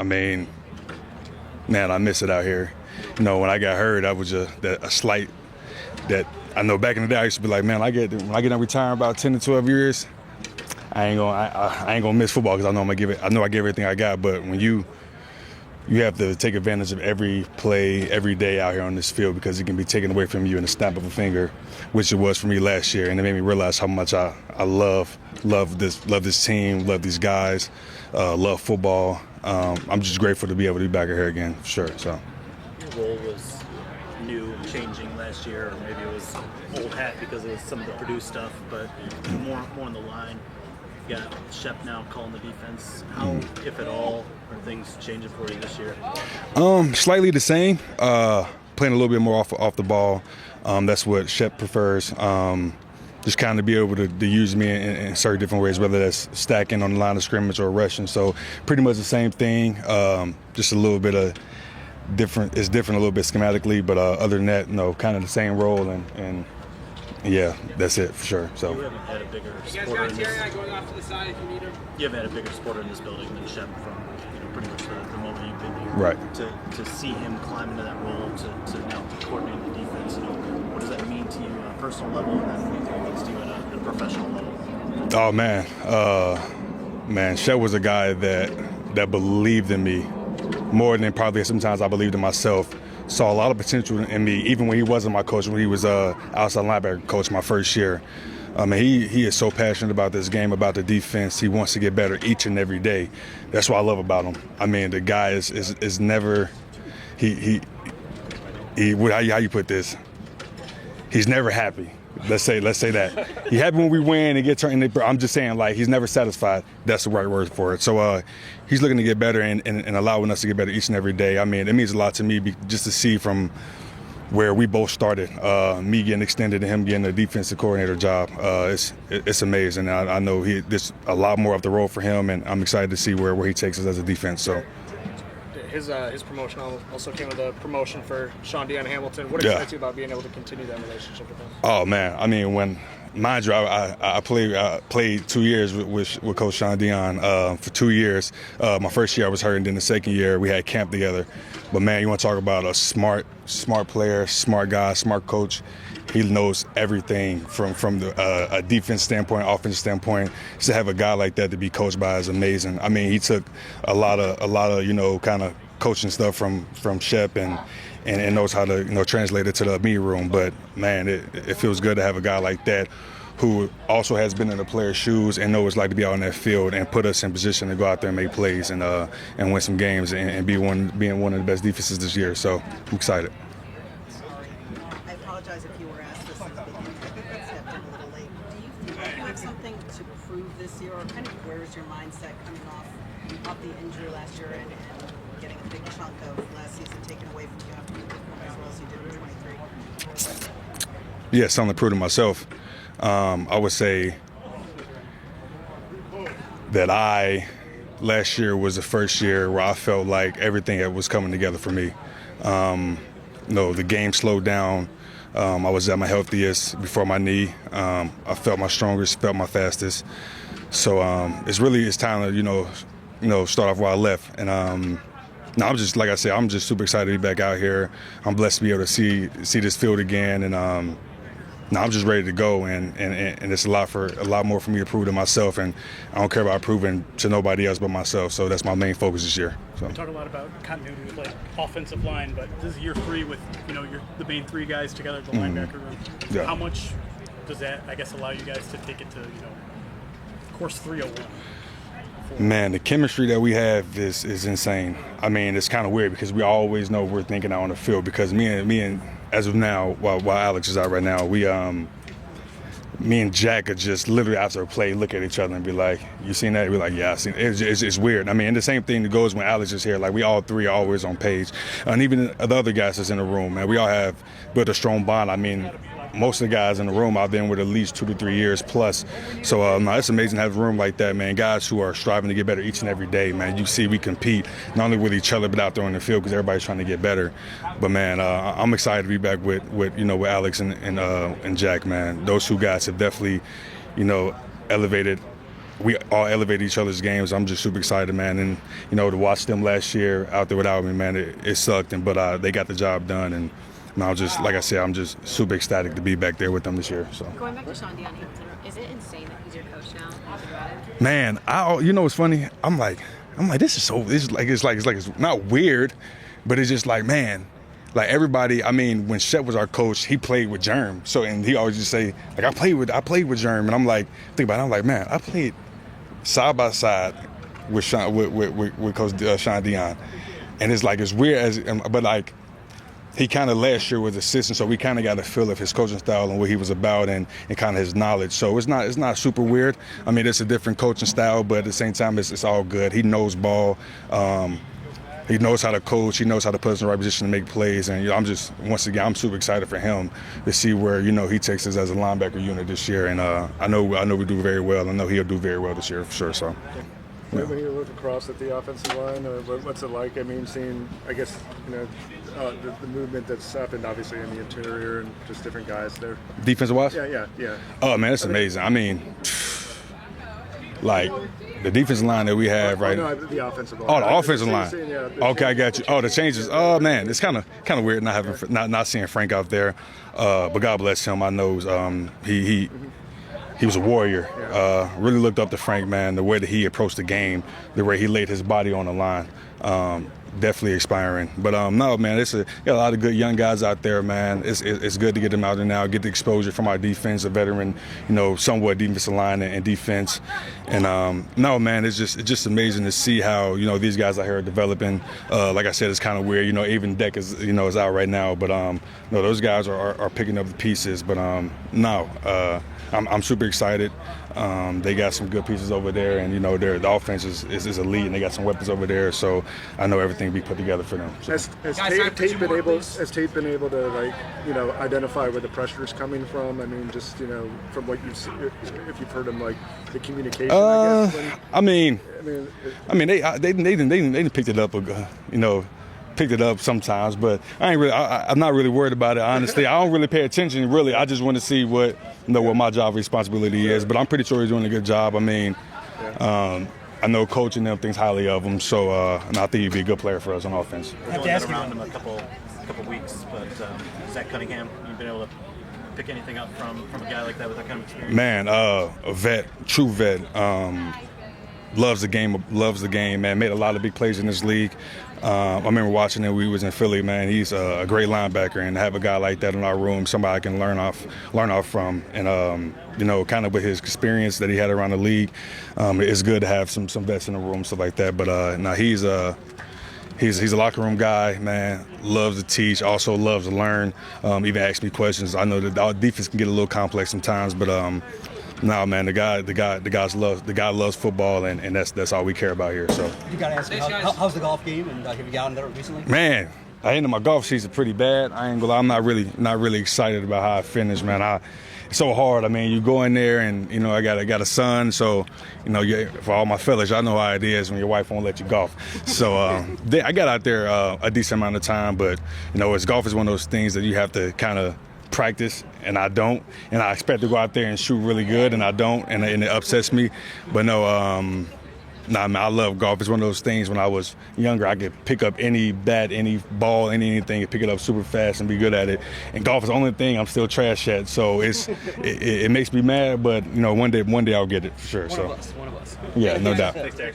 I mean, man, I miss it out here. You know, when I got hurt, I was a slight that I know back in the day I used to be like, man, when I get done retiring about 10 to 12 years, I ain't gonna miss football because I know I know I give everything I got. But when you have to take advantage of every play, every day out here on this field because it can be taken away from you in the snap of a finger, which it was for me last year, and it made me realize how much I love this team, love these guys, love football. I'm just grateful to be able to be back here again, for sure. So. Your role was new and changing last year, or maybe it was old hat because of some of the Purdue stuff, but more on the line. You've got Shep now calling the defense. How, if at all, are things changing for you this year? Slightly the same. Playing a little bit more off the ball. That's what Shep prefers. Just kind of be able to use me in certain different ways, whether that's stacking on the line of scrimmage or rushing. So pretty much the same thing, just a little bit of different. It's different a little bit schematically, but other than that, no, kind of the same role and yeah, that's it for sure. So. You haven't had a bigger supporter in this. Going off to the side if you need him. You haven't had a bigger supporter in this building than Shep from pretty much the moment you've been here. Right. To see him climb into that role, to now coordinate the defense. What does that mean to you on a personal level, and then what do you think it means to you at a professional level? Oh man, Shep was a guy that believed in me more than probably sometimes I believed in myself. Saw a lot of potential in me, even when he wasn't my coach, when he was outside linebacker coach my first year. He is so passionate about this game, about the defense. He wants to get better each and every day. That's what I love about him. I mean, the guy is never how you put this? He's never happy. Let's say that. He happy when we win and get turned. I'm just saying, like, he's never satisfied. That's the right word for it. So he's looking to get better and allowing us to get better each and every day. I mean, it means a lot to me just to see from where we both started, me getting extended and him getting a defensive coordinator job. It's amazing. I know there's a lot more of the role for him, and I'm excited to see where he takes us as a defense. So. His promotion also came with a promotion for Sean Deion Hamilton. What excites you about being able to continue that relationship with him? Oh man, I mean, mind you, I played 2 years with Coach Sean Deion for 2 years. My first year I was hurt, and then the second year we had camp together. But man, you want to talk about a smart player, smart guy, smart coach. He knows everything from a defense standpoint, offense standpoint. Just to have a guy like that to be coached by is amazing. I mean, he took a lot of kind of coaching stuff from Shep and knows how to translate it to the meeting room. But man, it feels good to have a guy like that who also has been in the player's shoes and knows what it's like to be out on that field and put us in position to go out there and make plays and win some games and being one of the best defenses this year. So I'm excited. I apologize if you were asked this in the beginning. I stepped in a little late. Do you feel like you have something to prove this year, or kind of where is your mindset coming off the injury last year and getting a big chunk of last season taken away from you after you performed as well as you did in 23? Yeah, something to prove to myself. I would say that last year was the first year where I felt like everything was coming together for me. The game slowed down. I was at my healthiest before my knee. I felt my strongest, felt my fastest. So it's time to start off where I left. And I'm just, like I said, I'm just super excited to be back out here. I'm blessed to be able to see this field again, and I'm just ready to go. And it's a lot more for me to prove to myself, and I don't care about proving to nobody else but myself. So that's my main focus this year. So. We talk a lot about continuity with like offensive line, but this is year 3 with the main 3 guys together at the linebacker room. Yeah. How much does that, I guess, allow you guys to take it to course 301? Man, the chemistry that we have is insane. I mean, it's kind of weird because we always know we're thinking out on the field because me and as of now, while Alex is out right now, me and Jack are just literally after a play look at each other and be like, "You seen that?" We're like, "Yeah, I seen it." It's weird. I mean, and the same thing that goes when Alex is here. Like, we all 3 are always on page, and even the other guys that's in the room, man, we all have built a strong bond. I mean, most of the guys in the room I've been with at least 2 to 3 years plus. So it's amazing to have a room like that, man. Guys who are striving to get better each and every day, man. You see we compete not only with each other but out there on the field because everybody's trying to get better. But man, I'm excited to be back with Alex and Jack, man. Those 2 guys have definitely, elevated we all elevated each other's games. I'm just super excited, man. And, you know, to watch them last year out there without me, man, it sucked. But they got the job done. And I was just, like I said, I'm just super ecstatic to be back there with them this year. So. Going back to Sean Dion Hamilton, is it insane that he's your coach now? Man, you know what's funny? I'm like, this is not weird, but it's just like, man, like everybody. I mean, when Shep was our coach, he played with Germ. So, and he always just say, like, I played with Germ, and I'm like, think about it. I'm like, man, I played side by side with Coach Sean Dion, and it's like it's weird but like. He kind of last year was assistant, so we kind of got a feel of his coaching style and what he was about and kind of his knowledge. So it's not super weird. I mean, it's a different coaching style, but at the same time, it's all good. He knows ball. He knows how to coach. He knows how to put us in the right position to make plays. And I'm just, once again, I'm super excited for him to see where, you know, he takes us as a linebacker unit this year. And I know we do very well. I know he'll do very well this year for sure. So. When you look across at the offensive line, what's it like? I mean, seeing, I guess, you know, the movement that's happened, obviously, in the interior and just different guys there. Defensive-wise? Yeah. Oh, man, it's amazing. I mean, like, the defensive line that we have right now. The offensive line. Oh, the offensive line. Okay, I got you. Oh, the changes. Oh, man, it's kind of weird not seeing Frank out there. But God bless him. I know he was a warrior. Really looked up to Frank, man. The way that he approached the game, the way he laid his body on the line, definitely inspiring. But no, man, got a lot of good young guys out there, man. It's good to get them out there now, get the exposure from our defense, a veteran, you know, somewhat defensive line and defense. And no, man, it's just amazing to see how, you know, these guys out here are developing. Like I said, it's kind of weird, you know. Even Deck is out right now, but no, those guys are picking up the pieces. But no. I'm super excited. They got some good pieces over there, and you know the offense is elite, and they got some weapons over there. So I know everything will be put together for them. So. Has Tate been able to, like, you know, identify where the pressure is coming from? I mean, just, you know, from what you've seen, if you've heard him, like the communication. I guess. They didn't pick it up, you know. Picked it up sometimes, but I'm not really worried about it, honestly. I don't really pay attention, really. I just want to see what my job responsibility is, but I'm pretty sure he's doing a good job. I mean, I know Coach and them thinks highly of him, so and I think he'd be a good player for us on offense. We've only been around him a couple weeks, but Zach Cunningham, you've been able to pick anything up from a guy like that with that kind of experience? Man, a vet, true vet. Loves the game, man. Made a lot of big plays in this league. I remember watching him. We was in Philly, man. He's a great linebacker, and to have a guy like that in our room, somebody I can learn off from, and you know, kind of with his experience that he had around the league, it's good to have some vets in the room, stuff like that. But now he's a locker room guy, man. Loves to teach, also loves to learn. Even ask me questions. I know that our defense can get a little complex sometimes, but. No, man, the guy loves football, and that's all we care about here. So you got to ask me, how's the golf game, and have you gotten there recently? Man, I ended my golf season pretty bad. I ain't gonna lie, I'm not really excited about how I finished, man. It's so hard. I mean, you go in there, and you know I got a son, so you know for all my fellas, I know how it is when your wife won't let you golf. So I got out there a decent amount of time, but you know, golf is one of those things that you have to kind of practice, and I don't, and I expect to go out there and shoot really good, and I don't, and it upsets me. But no, man, I love golf. It's one of those things. When I was younger, I could pick up any bat, any ball, anything, and pick it up super fast and be good at it. And golf is the only thing I'm still trash at. So it makes me mad, but you know, one day I'll get it for sure. One of us. Yeah, no doubt. Thanks, Derrick.